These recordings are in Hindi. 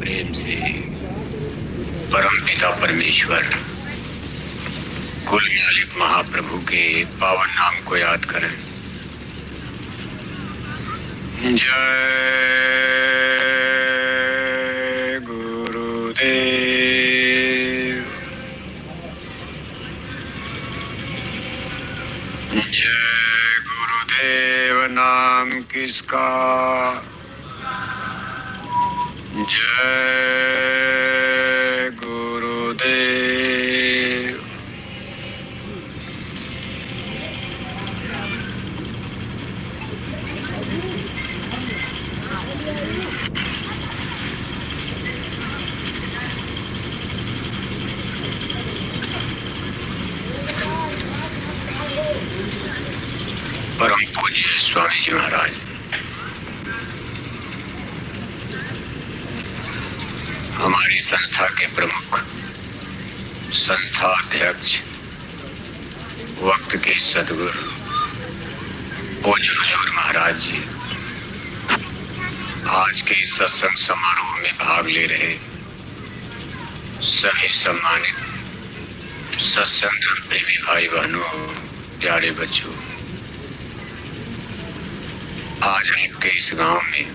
प्रेम से परमपिता परमेश्वर कुल मालिक महाप्रभु के पावन नाम को याद करें। जय गुरुदेव, जय गुरुदेव नाम किसका, जय गुरुदेव। परम पूज्य स्वामी जी महाराज, हमारी संस्था के प्रमुख, संस्था अध्यक्ष, वक्त के सदगुरु पूज्य हुजूर महाराज जी आज के इस सत्संग समारोह में भाग ले रहे सभी सम्मानित सत्संग प्रेमी भाई बहनों, प्यारे बच्चों, आज आपके इस गांव में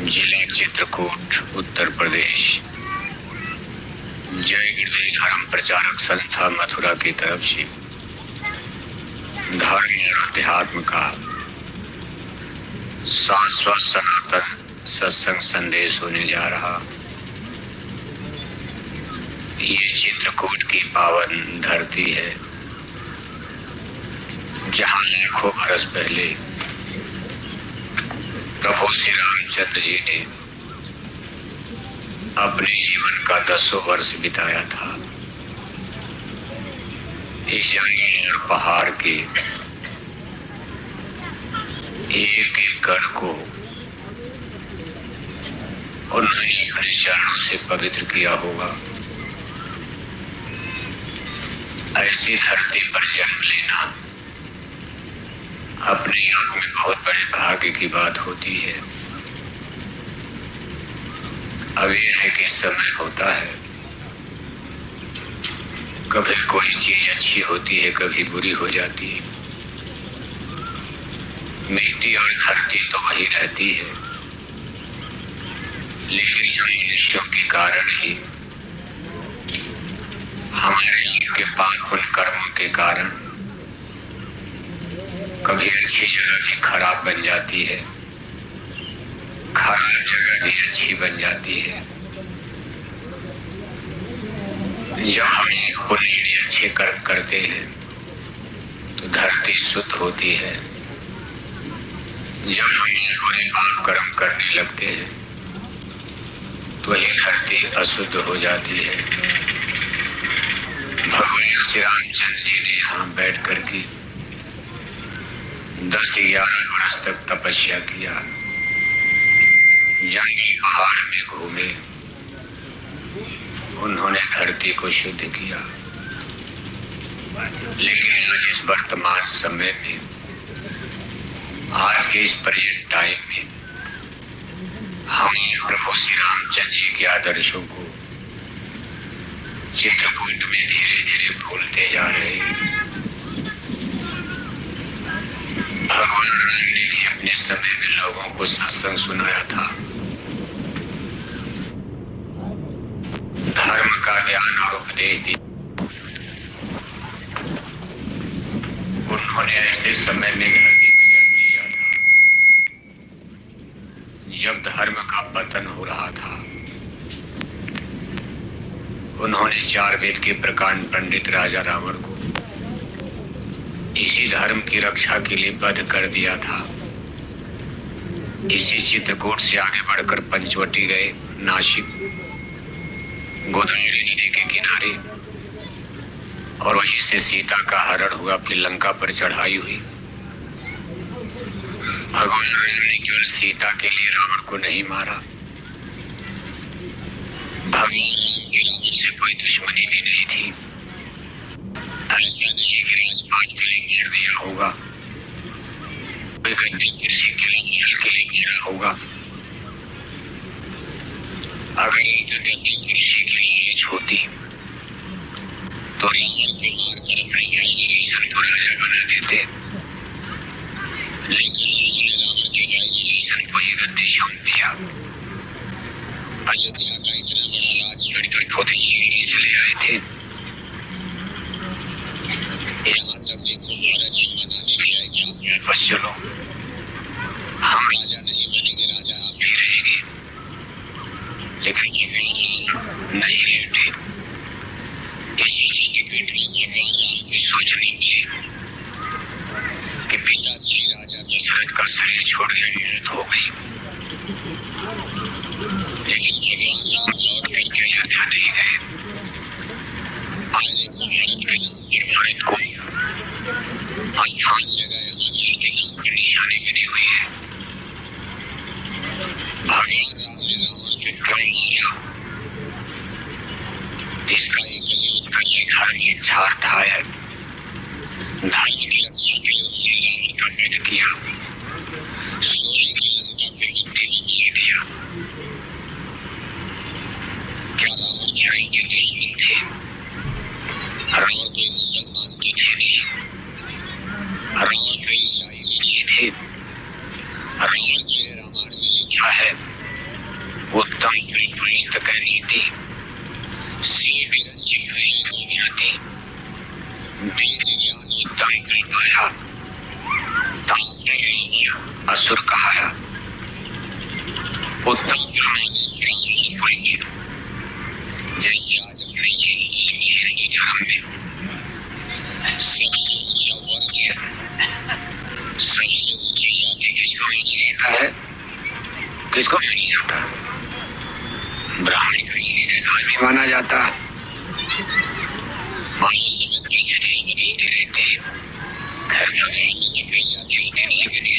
जिला चित्रकूट, उत्तर प्रदेश, जय गुरुदेव धर्म प्रचारक संस्था मथुरा की तरफ से धर्म और अध्यात्म का शाश्वत सनातन सत्संग संदेश होने जा रहा। ये चित्रकूट की पावन धरती है जहाँ लाखों बरस पहले प्रभु श्री रामचंद्र जी ने अपने जीवन का 10 वर्ष बिताया था। इस जंगल और पहाड़ के एक एक कण को उन्होंने अपने चरणों से पवित्र किया होगा। ऐसी धरती पर जन्म लेना अपने आप में बहुत बड़े भाग्य की बात होती है। अब यह है कि समय होता है, कभी कोई चीज अच्छी होती है, कभी बुरी हो जाती है। मिट्टी और धरती तो वही रहती है, लेकिन हम मनुष्यों के कारण ही, हमारे आपके पाप पुण्य कर्मों के कारण कभी अच्छी जगह भी खराब बन जाती है, खराब जगह भी अच्छी बन जाती है। जब हम पुण्य अच्छे कर्म करते हैं तो धरती शुद्ध होती है। जब हम बुरे पाप कर्म करने लगते हैं तो वही धरती अशुद्ध हो जाती है। भगवान श्री रामचंद्र जी ने यहाँ बैठ करके 10-11 वर्ष तक तपस्या किया, जंगल पहाड़ में घूमे, उन्होंने धरती को शुद्ध किया। लेकिन आज इस वर्तमान समय में, आज के इस प्रेजेंट टाइम में, हम प्रभु श्री रामचंद्र जी के आदर्शों को चित्रकूट में धीरे धीरे भूलते जा रहे हैं। भगवान राम ने भी अपने समय में लोगों को सत्संग सुनाया था, धर्म का ज्ञान और उपदेश दिया। उन्होंने ऐसे समय में धरती में जन्म लिया था जब धर्म का पतन हो रहा था। उन्होंने 4 वेद के प्रकांड पंडित राजा रावण को इसी धर्म की रक्षा के लिए बद्ध कर दिया था। इसी चित्रकूट से आगे बढ़कर पंचवटी गए, नासिक, गोदावरी नदी के किनारे, और वहीं से सीता का हरण हुआ, फिर लंका पर चढ़ाई हुई। भगवान राम ने केवल सीता के लिए रावण को नहीं मारा। भगवान राम की रावण से कोई दुश्मनी भी नहीं थी। ऐसा नहीं कि राजपाट के लिए मार दिया होगा, कोई गद्दी कुर्सी के लिए महल के लिए मारा होगा। अगर उनके गद्दी कुर्सी की लालच होती तो रावण को मारकर अपनी भाई विभीषण को राजा बना देते, लेकिन उन्होंने रावण के भाई विभीषण को ये गद्दी सौंप दिया। अयोध्या का इतना बड़ा राज छोड़कर खुद ही ले चले आए थे। यहाँ तक देखो भारत जी मनाने भी आए कि आप बस चलो, हम राजा नहीं बनेंगे, राजा आप ही रहेंगे। लेकिन भगवान राम नहीं लौटे। इसी चित्रकूट में भगवान राम की सोचनी मिली कि पिता श्री राजा दशरथ का शरीर छोड़ गया, मौत हो गई, लेकिन भगवान राम लौट करके अयोध्या नहीं गए। आज देखो भारत के नाम पर भारत को स्थान जगह यहाँ भी उनके नाम पर निशानी बनी हुई है। भगवान राम ने रावण को क्यों मारा? इसका एक ही उत्तर है, धार्मिक इच्छा था। धर्म की रक्षा के लिए उन्होंने रावण का वध किया, सोने की लंका को मिट्टी में मिला दिया। क्या रावण क्या इनके दुश्मन थे? रावण कोई मुसलमान तो थे नहीं, रावण कोई ईसाई भी नहीं थे। रावण के लिए रामायण में लिखा है, उत्तम कुल पुलिस तक नीति सी विरंची विजय को ज्ञाति, वेद ज्ञान उत्तम कुल पाया, ताप पर रावण असुर कहाया। उत्तम कुल माने ब्राह्मण कुल में, जैसे आज अपने हिंदू धर्म में सबसे ऊंचा वर्ग है, सबसे ऊंची जाति किसको माना जाता है? किसको माना जाता? ब्राह्मण को ही माना जाता। मानो समय परिस्थितियां बदलते रहते हैं, घर भगवान में तो कोई जाति होती नहीं बनी।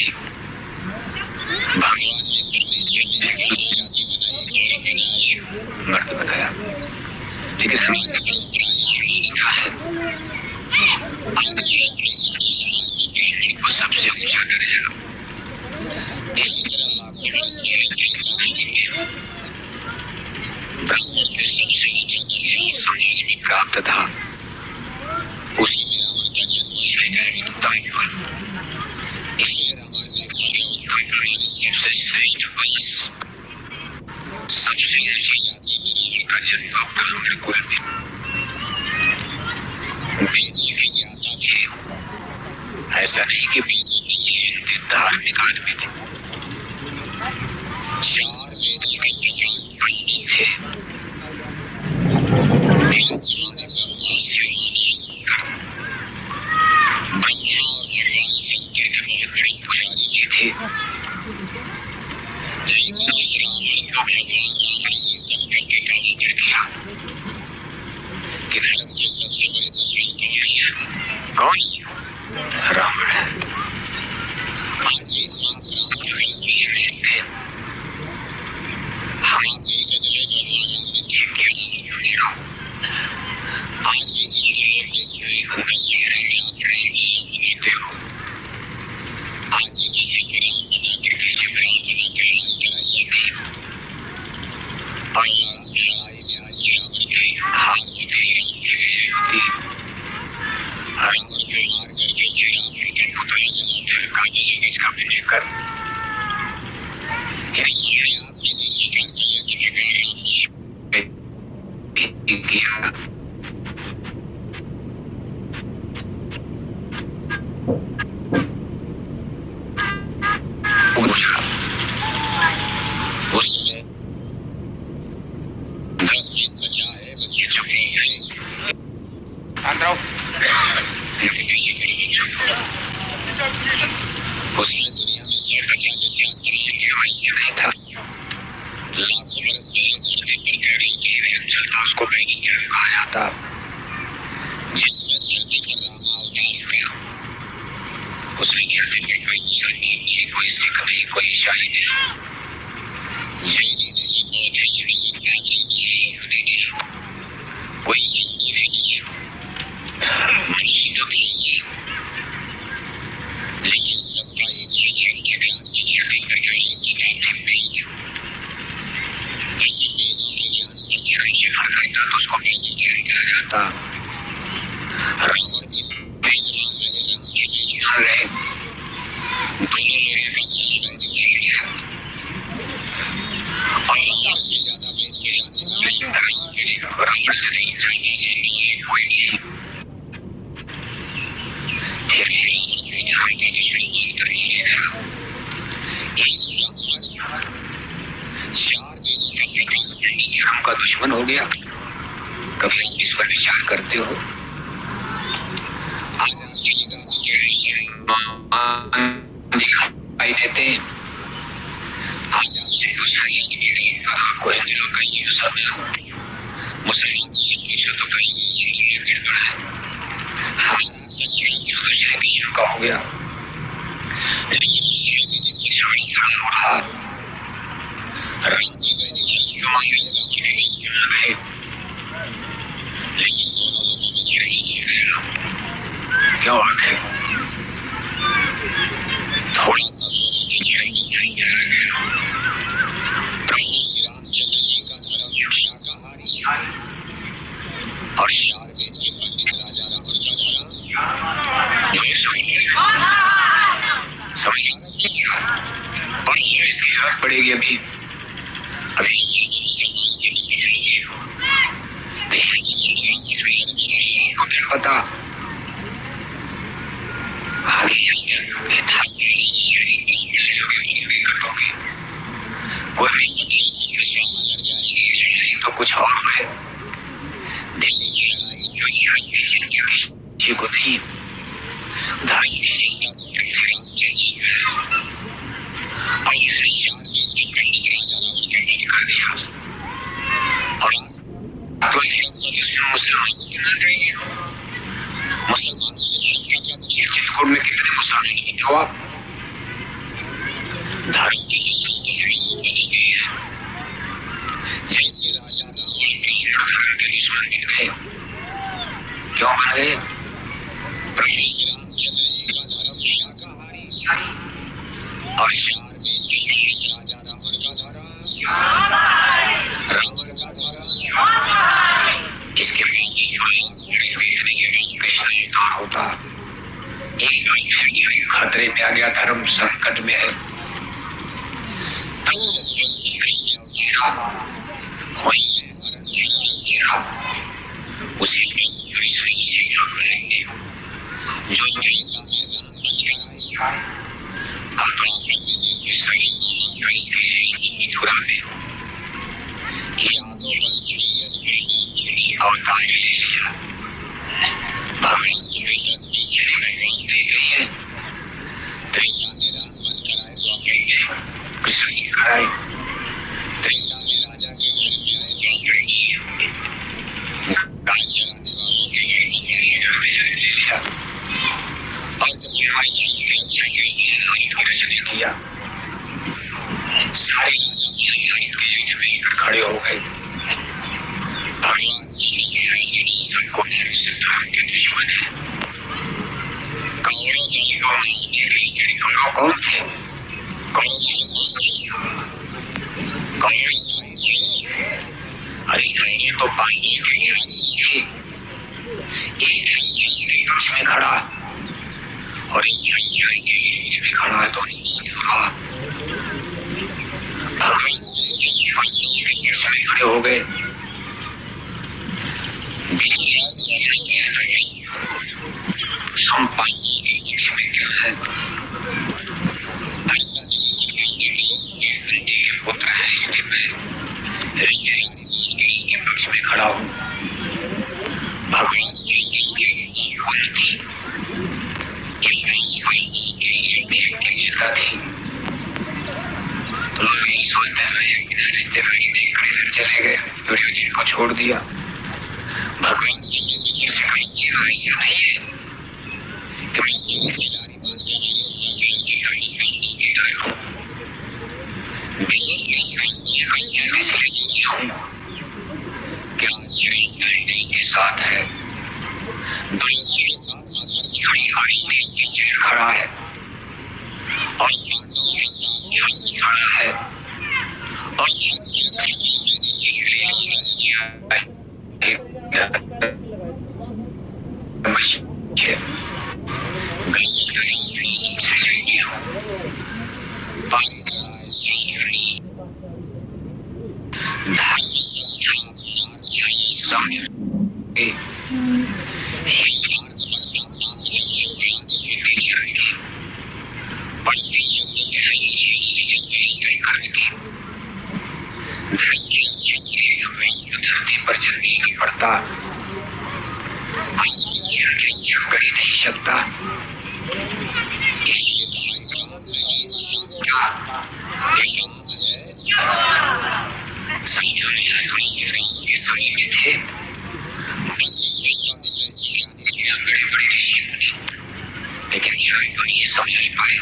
भगवान ने परमेश्वर ने तो दो जाति बनाई, कौन बनाई? मर्द बनाया। लेकिन हमारी परंपरा यहाँ मान्यता है, आज भी अपने हिंदू समाज में ब्राह्मण को सबसे ऊंचा दर्जा, इसी तरह लाखों वर्ष पहले त्रेता युग में ब्राह्मण को सबसे ऊंचा दर्जा समाज में प्राप्त था। उसी में रावण का जन्म है, उत्तम कुल। इसलिए रामायण में लिखा गया, उत्तम कुल माने सबसे श्रेष्ठ वंश, सबसे ऊंची जाति में रावण का जन्म ब्राह्मण कुल में। वेदों के ज्ञाता थे, ऐसा नहीं कि वेदों नहीं जानते, धार्मिक आदमी थे। 4 वेदों के प्रधान पंडित थे। वेद माने ब्रह्मा, शिव माने शंकर। ब्रह्मा और भगवान शंकर के बहुत बड़े पुजारी भी थे। लेकिन उस रावण को भगवान राम ने ये कह करके काउंटर किया कि धर्म के सबसे बड़े दुश्मन कौन है? कौन? रावण है। आज भी हम आप राम की गलत नहीं मानते, हम आप यही कहते हैं भगवान राम ने ठीक किया, रावण को मारा। आज भी हिंदू लोग देखे उनका सहारा में आप रामलीला मनाते हो। आज भी किसी को राम बना के, किसी को राम बना के लड़ाई कराई जाती, और लड़ाई में आज भी रावण की हार होती, राम की विजय होती। रावण को मार करके भी रावण का पुतला जलाते हुए कागजों में इसका बनाकर, यानी हमने आपने भी स्वीकार कर लिया कि भगवान राम ने किया। उसमें 10-20 बचा है, बच्चे चुप नहीं है। इनके पीछे करेंगे चुप। उसमें दुनिया में 100 बचा जैसे आप करेंगे, वैसे नहीं था। लाखों बरस पहले धरती पर कैरी के वहन चलता, उसको वैदिक धर्म कहा जाता, जिसमें धरती पर रामा अवतार हुआ। उसमें धरती पर कोई मुसलमान नहीं, कोई सिख नहीं, कोई ईसाई नहीं, जैनी नहीं, बौद्धिस्ट नहीं, पादरी नहीं, यहूदी नहीं, कोई हिंदू भी नहीं, मनुष्य तो थे ही, लेकिन सबका एक ही धर्म के ज्ञान की धरती पर केवल एक किताब थी, वेद। इसी वेदों जीता तो उसको वैदिक धर्म कहा जाता। रावण जी बेईमान रहे, राम जी बेईमान रहे, दोनों लोगों का धर्म वैदिक धर्म है। और रावण से ज्यादा वेद के जानने वाले, रावण से नहीं ज्यादा जानने वाले कोई नहीं। फिर भी रावण को धर्म का दुश्मन मानकर मारेगा। एक ब्राह्मण 4 वेदों का प्रकाश करने धर्म का दुश्मन हो गया। कभी आप इस पर विचार करते हो? आज आपकी निगाह में केवल मुसलमान दिखाई देते हैं। आज आपसे दूसरा जाति के दिन पर आपको हिंदू लोग कहेंगे मुसलमानों से पूछो तो कहेंगे हिंदू में गड़बड़ है। हमारा आपका झगड़ा एक दूसरे बीच का हो गया, लेकिन उस समय भी देखो झगड़ा खड़ा हो रहा। राम जी वैदिक धर्म क्यों मान रहे, रावण भी वेद क्यों मान रहे, लेकिन दोनों लोगों में झगड़ा किया गया। क्यों आखिर? थोड़ा सा लोगों के झगड़े में नहीं करा गया। प्रभु श्री रामचंद्र जी का धर्म शाकाहारी और 4 वेद के पंडित राजा रावण का धर्म जो समझ और इसकी जरूरत पड़ेगी। अभी मुसलमान से निपट लेंगे, आपको क्या पता आगे कटोगे कोई भी पत्नी से स्वाहा लड़ जाएगी। लड़ाई तो कुछ और है। दिल्ली की लड़ाई जो धर्म की चिंता किसी को नहीं, धर्म की चिंता तो प्रभु रामचंद्र जी है। और उसने 4 वेद के पंडित राजा रावण का वध कर दिया। और आप धर्म का दुश्मन मुसलमानों के मान रहे हैं। मुसलमानों से धर्म का क्या नुकसान? चित्रकूट में कितने मुसलमान बताओ आप? धर्म के दुश्मन तो हम लोग बने गए हैं। जैसे राजा रावण ब्राह्मण धर्म के दुश्मन बन गए। क्यों बन गए? प्रभु श्री रामचंद्र जी का धर्म शाकाहारी और 4 वेद के पंडित राजा रावण का धर्म इसके बाद जो लाख वर्ष बीतने के बाद कृष्ण अवतार होता। एक बार फिर खतरे में आ गया, धर्म संकट में है। तब जदुवंशी कृष्ण अवतारा हुई है हरण धर्म अवतारा। उसी ब्रह्म विष्णु से भगवान ने जो त्रेता में राम बनकर आए, अब द्वापर में देखिए सही मामा कैसे जाएगी मथुरा में। यादव वंश की यदुकुल में उन्होंने अवतार ले लिया। भगवान की कोई 10-20 जने भगवान दे गई है। त्रेता में राम बनकर आए, द्वापर में कृष्ण बनकर आए। त्रेता में राजा के घर में आए, द्वापर में गाय चराने वालों के घर में जन्म ले लिया। और जब उन्होंने धर्म की रक्षा के लिए महाभारत की रचना किया, सारे राजा महाभारत के युद्ध में लेकर खड़े हो गए। भगवान कृष्ण कह रहे हैं सबको मारो, सब धर्म के दुश्मन है। कौरव दल को मारने के लिए कौरव कौन थे? कौरव मुसलमान थे, कौरव ईसाई थे। अरे कौरव तो पांडवों के भाई थे। एक भाई धर्म के पक्ष में खड़ा और एक भाई धर्म के विरोध में खड़ा है, दोनों नहीं हो रहा। भगवान श्री कृष्ण पांडवों के पक्ष में खड़े हो गए। हम पांडवों के पक्ष में क्या है? ऐसा नहीं कि पांडव कुंती के पुत्र है इसलिए मैं रिश्तेदारी मानकर इनके पक्ष में खड़ा हूँ। भगवान श्री कृष्ण की कुंती ये 5 पांडवों के नेता थी। तो लोग यही सोचते हैं बिना रिश्तेदारी देखकर इधर चले गए, दुर्योधन को छोड़ दिया। भगवान के विजय से ऐसा नहीं है कि मैं अपनी रिश्तेदारी मान के मेरी बुआ के लड़के पांडवों की तरह हूँ। मैं पांडवों का साथ इसलिए जीती हूँ कि आज पांडवों के साथ है, दुर्योधन के साथ अधर्म खड़ा है और पांडवों के साथ धर्म खड़ा है और धर्म की रक्षा के लिए मैंने जिंदगी किया है। पर चलने नहीं पड़ता, आज की रक्षा कर ही नहीं सकता। इसलिए राम के समय में थे, बस इस विश्वामित्र ऐसे ज्ञानी पुरुष, बड़े बड़े ऋषि मुनि, लेकिन हिरण को नहीं समझ नहीं पाए।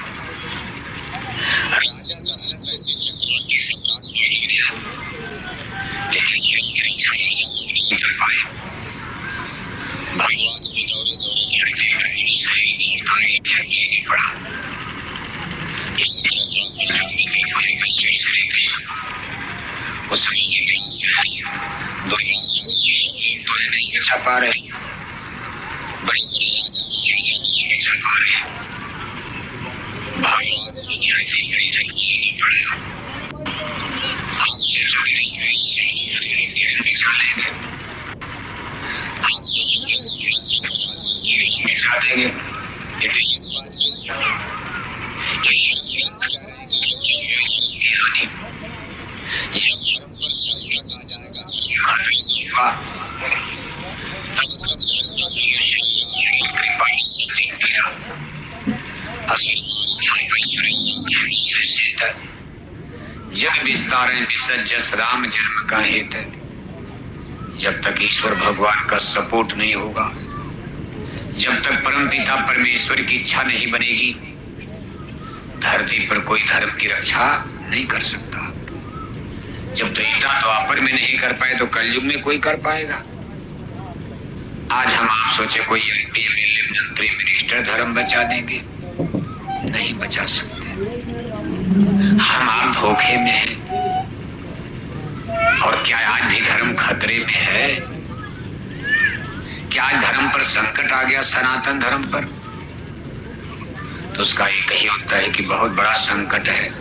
राजा दशरथ ऐसे चक्रवर्ती सम्राट मौजूद है, लेकिन हिरण की रक्षा राजा लोग नहीं कर पाए। भगवान को दौड़े दौड़े धरती पर मनुष्य लेने पड़ा। इस तरह द्वापर युग में देखा श्री श्री कृष्ण को उस समय के व्यास ऋषि, दुर्वासा ऋषि सब लोग तो नहीं बचा पा रहे, बड़े बड़े राजा महाराजा नहीं बचा पा रहे। भगवान को धरती पर लेना पड़ा। आपसे जो नहीं कई सालों बिछा लेंगे, आपसे जो मुख्यमंत्री प्रधानमंत्री बिछा देंगे, जब धर्म पर संकट आ जाएगा, खतरे नहीं होगा, तब कृपा सत्य मेरा असुर जग विस्तारें विसर्जस राम जन्म का हित। जब तक ईश्वर भगवान का सपोर्ट नहीं होगा, जब तक परमपिता परमेश्वर की इच्छा नहीं बनेगी, धरती पर कोई धर्म की रक्षा नहीं कर सकता। जब त्रेता द्वापर में नहीं कर पाए तो कलयुग में कोई कर पाएगा। आज हम आप सोचे कोई एमपी एमएलए मंत्री मिनिस्टर धर्म बचा देंगे, नहीं बचा सकते। हम आप धोखे में हैं। और क्या आज भी धर्म खतरे में है? क्या आज धर्म पर संकट आ गया, सनातन धर्म पर? तो उसका एक ही उत्तर है कि बहुत बड़ा संकट है।